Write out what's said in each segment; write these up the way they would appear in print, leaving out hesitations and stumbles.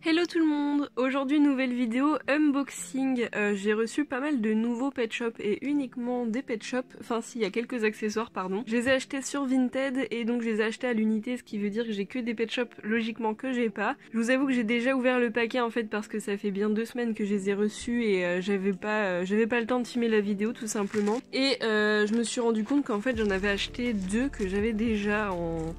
Hello tout le monde, aujourd'hui nouvelle vidéo unboxing. J'ai reçu pas mal de nouveaux pet shops et uniquement des pet shops, enfin si, il y a quelques accessoires pardon. Je les ai achetés sur Vinted et donc je les ai achetés à l'unité, ce qui veut dire que j'ai que des pet shops logiquement que j'ai pas. Je vous avoue que j'ai déjà ouvert le paquet en fait parce que ça fait bien 2 semaines que je les ai reçus et j'avais pas le temps de filmer la vidéo tout simplement. Et je me suis rendu compte qu'en fait j'en avais acheté 2 que j'avais déjà en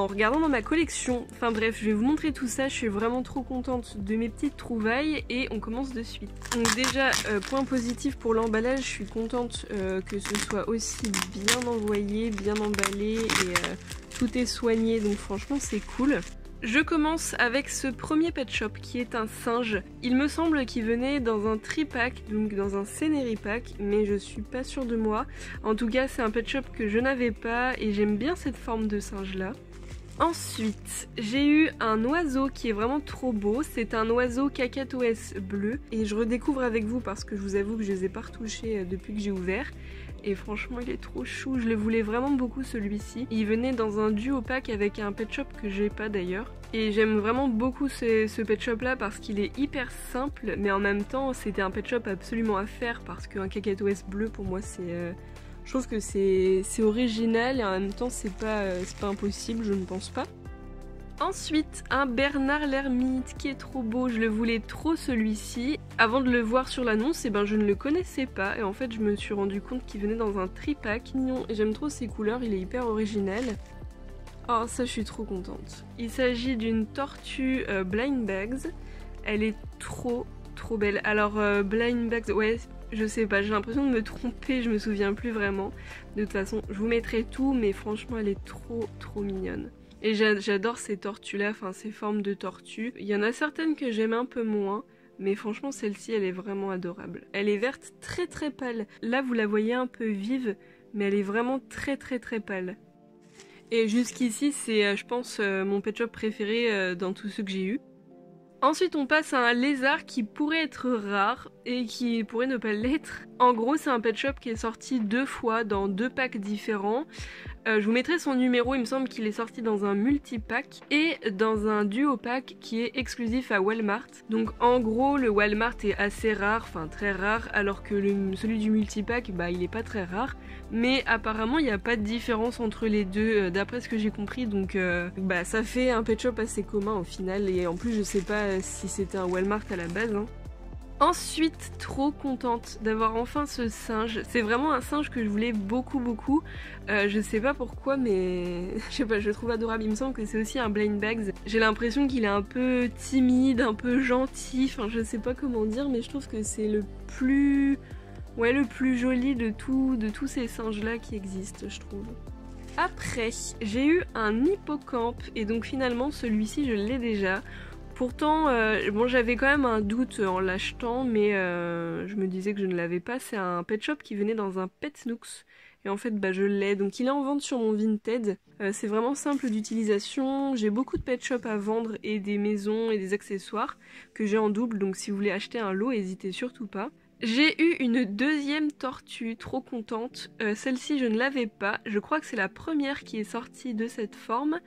regardant dans ma collection. Enfin bref, je vais vous montrer tout ça, je suis vraiment trop contente de mes petites trouvailles et on commence de suite. Donc déjà, point positif pour l'emballage, je suis contente que ce soit aussi bien envoyé, bien emballé et tout est soigné, donc franchement c'est cool. Je commence avec ce premier pet shop qui est un singe. Il me semble qu'il venait dans un tripack, donc dans un Scenery pack, mais je suis pas sûre de moi. En tout cas, c'est un pet shop que je n'avais pas et j'aime bien cette forme de singe là. Ensuite, j'ai eu un oiseau qui est vraiment trop beau, c'est un oiseau cacatoès bleu et je redécouvre avec vous parce que je vous avoue que je les ai pas retouchés depuis que j'ai ouvert et franchement il est trop chou, je le voulais vraiment beaucoup celui-ci. Il venait dans un duo pack avec un pet shop que j'ai pas d'ailleurs et j'aime vraiment beaucoup ce pet shop là parce qu'il est hyper simple mais en même temps c'était un pet shop absolument à faire parce qu'un cacatoès bleu pour moi c'est... Je trouve que c'est original et en même temps c'est pas impossible, je ne pense pas. Ensuite, un Bernard l'ermite qui est trop beau, je le voulais trop celui-ci. Avant de le voir sur l'annonce, je ne le connaissais pas et en fait je me suis rendu compte qu'il venait dans un tripack. J'aime trop ses couleurs, il est hyper original. Oh ça je suis trop contente. Il s'agit d'une tortue Blind Bags, elle est trop belle. Alors Blind Bags, ouais... Je sais pas, j'ai l'impression de me tromper, je me souviens plus vraiment. De toute façon, je vous mettrai tout, mais franchement, elle est trop mignonne. Et j'adore ces tortues là, enfin ces formes de tortues. Il y en a certaines que j'aime un peu moins, mais franchement celle-ci elle est vraiment adorable. Elle est verte très pâle. Là vous la voyez un peu vive, mais elle est vraiment très pâle. Et jusqu'ici c'est je pense mon pet shop préféré dans tous ceux que j'ai eu. Ensuite on passe à un lézard qui pourrait être rare et qui pourrait ne pas l'être. En gros c'est un pet shop qui est sorti 2 fois dans 2 packs différents. Je vous mettrai son numéro, il me semble qu'il est sorti dans un multi-pack et dans un duo pack qui est exclusif à Walmart. Donc en gros le Walmart est assez rare, enfin très rare, alors que celui du multi-pack il est pas très rare. Mais apparemment il n'y a pas de différence entre les deux d'après ce que j'ai compris, donc ça fait un pet shop assez commun au final et en plus je sais pas si c'était un Walmart à la base. Ensuite, trop contente d'avoir enfin ce singe. C'est vraiment un singe que je voulais beaucoup. Je sais pas pourquoi, mais je sais pas, je le trouve adorable. Il me semble que c'est aussi un Blind Bags. J'ai l'impression qu'il est un peu timide, un peu gentil. Enfin, je sais pas comment dire, mais je trouve que c'est le plus joli de tous ces singes-là qui existent, je trouve. Après, j'ai eu un hippocampe et donc finalement celui-ci je l'ai déjà. Pourtant, j'avais quand même un doute en l'achetant, mais je me disais que je ne l'avais pas. C'est un pet shop qui venait dans un Pet Snooks. Et en fait, je l'ai. Donc il est en vente sur mon Vinted. C'est vraiment simple d'utilisation. J'ai beaucoup de pet shops à vendre et des maisons et des accessoires que j'ai en double. Donc si vous voulez acheter un lot, n'hésitez surtout pas. J'ai eu une deuxième tortue, trop contente. Celle-ci, je ne l'avais pas. Je crois que c'est la première qui est sortie de cette forme.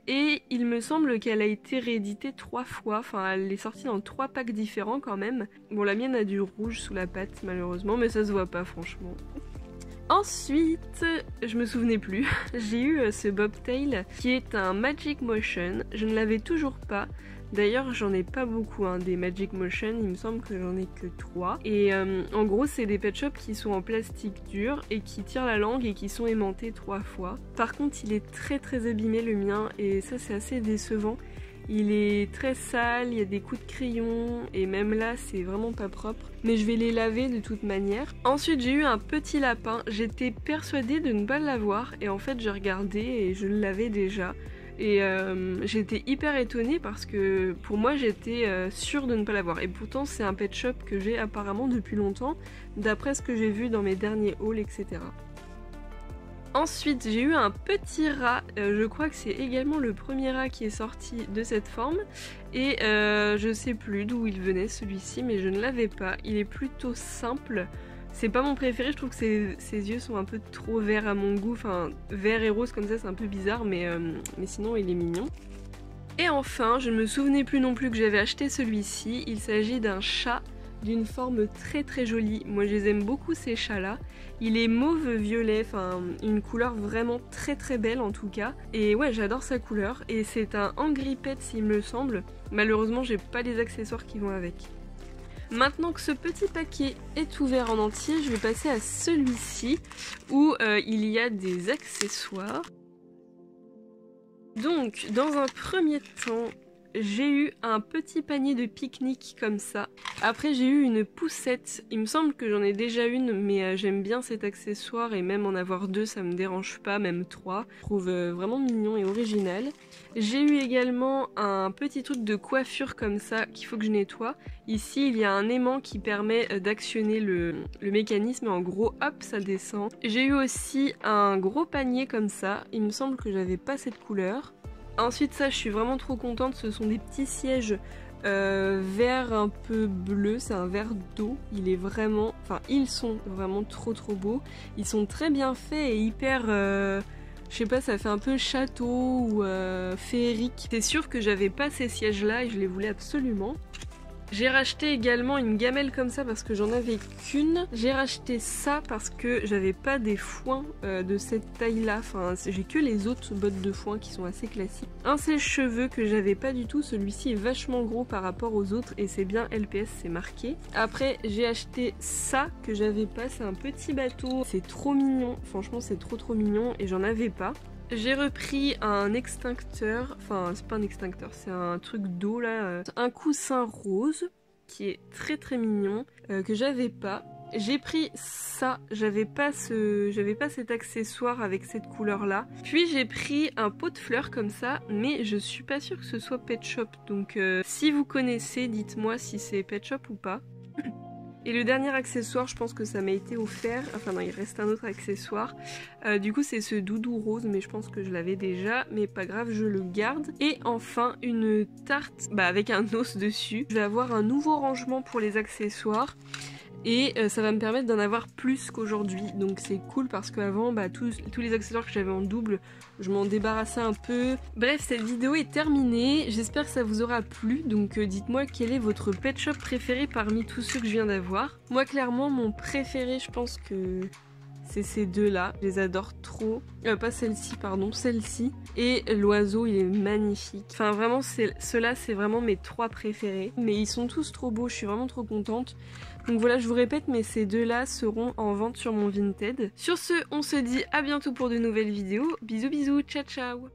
Et il me semble qu'elle a été rééditée 3 fois. Enfin, elle est sortie dans 3 packs différents quand même. Bon, la mienne a du rouge sous la patte, malheureusement, mais ça se voit pas, franchement. Ensuite, je me souvenais plus. J'ai eu ce bobtail qui est un Magic Motion. Je ne l'avais toujours pas. D'ailleurs j'en ai pas beaucoup des Magic Motion, il me semble que j'en ai que 3. Et en gros c'est des pet shops qui sont en plastique dur et qui tirent la langue et qui sont aimantés 3 fois. Par contre il est très abîmé le mien et ça c'est assez décevant. Il est très sale, il y a des coups de crayon et même là c'est vraiment pas propre. Mais je vais les laver de toute manière. Ensuite j'ai eu un petit lapin, j'étais persuadée de ne pas l'avoir et en fait j'ai regardé et je l'avais déjà. Et j'étais hyper étonnée parce que pour moi j'étais sûre de ne pas l'avoir. Et pourtant c'est un pet shop que j'ai apparemment depuis longtemps, d'après ce que j'ai vu dans mes derniers hauls, etc. Ensuite j'ai eu un petit rat, je crois que c'est également le premier rat qui est sorti de cette forme. Et je sais plus d'où il venait celui-ci, mais je ne l'avais pas. Il est plutôt simple. C'est pas mon préféré, je trouve que ses yeux sont un peu trop verts à mon goût. Enfin, vert et rose comme ça, c'est un peu bizarre, mais sinon il est mignon. Et enfin, je ne me souvenais plus non plus que j'avais acheté celui-ci. Il s'agit d'un chat d'une forme très très jolie. Moi je les aime beaucoup ces chats là. Il est mauve violet, enfin une couleur vraiment très très belle en tout cas. Et ouais, j'adore sa couleur. Et c'est un Angry Pets il me semble. Malheureusement j'ai pas les accessoires qui vont avec. Maintenant que ce petit paquet est ouvert en entier, je vais passer à celui-ci où il y a des accessoires. Donc dans un premier temps, j'ai eu un petit panier de pique-nique comme ça. Après j'ai eu une poussette, il me semble que j'en ai déjà une mais j'aime bien cet accessoire et même en avoir deux ça me dérange pas, même trois. Je trouve vraiment mignon et original. J'ai eu également un petit truc de coiffure comme ça qu'il faut que je nettoie. Ici il y a un aimant qui permet d'actionner le mécanisme et en gros hop ça descend. J'ai eu aussi un gros panier comme ça, il me semble que j'avais pas cette couleur. Ensuite ça je suis vraiment trop contente, ce sont des petits sièges vert un peu bleu, c'est un vert d'eau, ils sont vraiment trop beaux, ils sont très bien faits et hyper, je sais pas, ça fait un peu château ou féerique. C'est sûr que j'avais pas ces sièges là et je les voulais absolument. J'ai racheté également une gamelle comme ça parce que j'en avais qu'une. J'ai racheté ça parce que j'avais pas des foins de cette taille là. Enfin, j'ai que les autres bottes de foin qui sont assez classiques. Un sèche-cheveux que j'avais pas du tout. Celui-ci est vachement gros par rapport aux autres et c'est bien LPS, c'est marqué. Après, j'ai acheté ça que j'avais pas. C'est un petit bateau. C'est trop mignon. Franchement, c'est trop mignon et j'en avais pas. J'ai repris un extincteur, enfin c'est pas un extincteur, c'est un truc d'eau là, un coussin rose qui est très mignon, que j'avais pas. J'ai pris ça, j'avais pas cet accessoire avec cette couleur là. Puis j'ai pris un pot de fleurs comme ça, mais je suis pas sûre que ce soit Pet Shop, donc si vous connaissez, dites-moi si c'est Pet Shop ou pas. Et le dernier accessoire, je pense que ça m'a été offert, enfin non, il reste un autre accessoire. Du coup c'est ce doudou rose, mais je pense que je l'avais déjà, mais pas grave, je le garde. Et enfin une tarte avec un os dessus. Je vais avoir un nouveau rangement pour les accessoires. Et ça va me permettre d'en avoir plus qu'aujourd'hui, donc c'est cool parce qu'avant tous les accessoires que j'avais en double, je m'en débarrassais un peu. Bref, cette vidéo est terminée, j'espère que ça vous aura plu, donc dites-moi quel est votre pet shop préféré parmi tous ceux que je viens d'avoir. Moi clairement mon préféré je pense que c'est ces deux là, je les adore trop. Pas celle-ci pardon, celle-ci. Et l'oiseau il est magnifique. Enfin vraiment ceux-là c'est vraiment mes trois préférés. Mais ils sont tous trop beaux, je suis vraiment trop contente. Donc voilà, je vous répète, mais ces deux-là seront en vente sur mon Vinted. Sur ce, on se dit à bientôt pour de nouvelles vidéos. Bisous bisous, ciao ciao.